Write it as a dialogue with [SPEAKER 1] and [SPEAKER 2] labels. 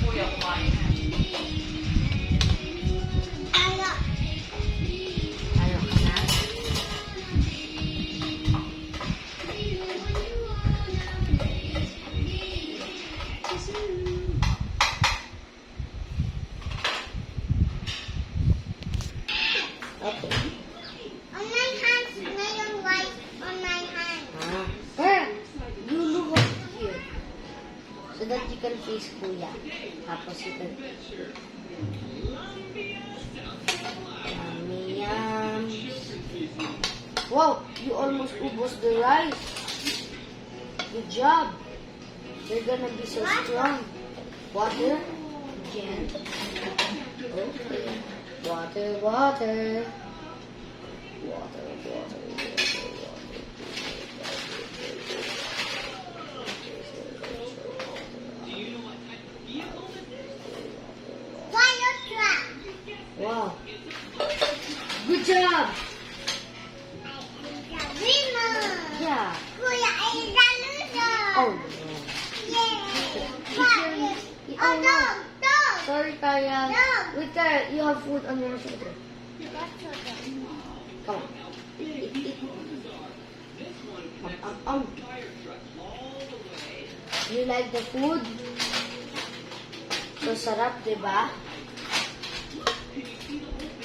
[SPEAKER 1] Kuya, kumain na.
[SPEAKER 2] Ayaw ka na? Okay.
[SPEAKER 3] On my hands, mayroong white on my hands.
[SPEAKER 2] You look up here. So that you can face Kuya. Tapos you can... Yummy, yum. Wow, you almost ubos the rice. Good job. You're gonna be so strong. Water? Again. Okay. Water, water. Water, water, water, water.
[SPEAKER 3] Fire truck.
[SPEAKER 2] Wow. Good job.
[SPEAKER 3] The winner.
[SPEAKER 2] Yeah.
[SPEAKER 3] Kuya is the loser.
[SPEAKER 2] Oh, no.
[SPEAKER 3] Yay.
[SPEAKER 2] Fire.
[SPEAKER 3] Oh, dog, dog.
[SPEAKER 2] Sorry, Kaya.
[SPEAKER 3] No.
[SPEAKER 2] Wait, Kaya. You have food on your shoulder.
[SPEAKER 3] That's okay.
[SPEAKER 2] Come on. Eat, eat, eat. You like the food? So sarap, di ba?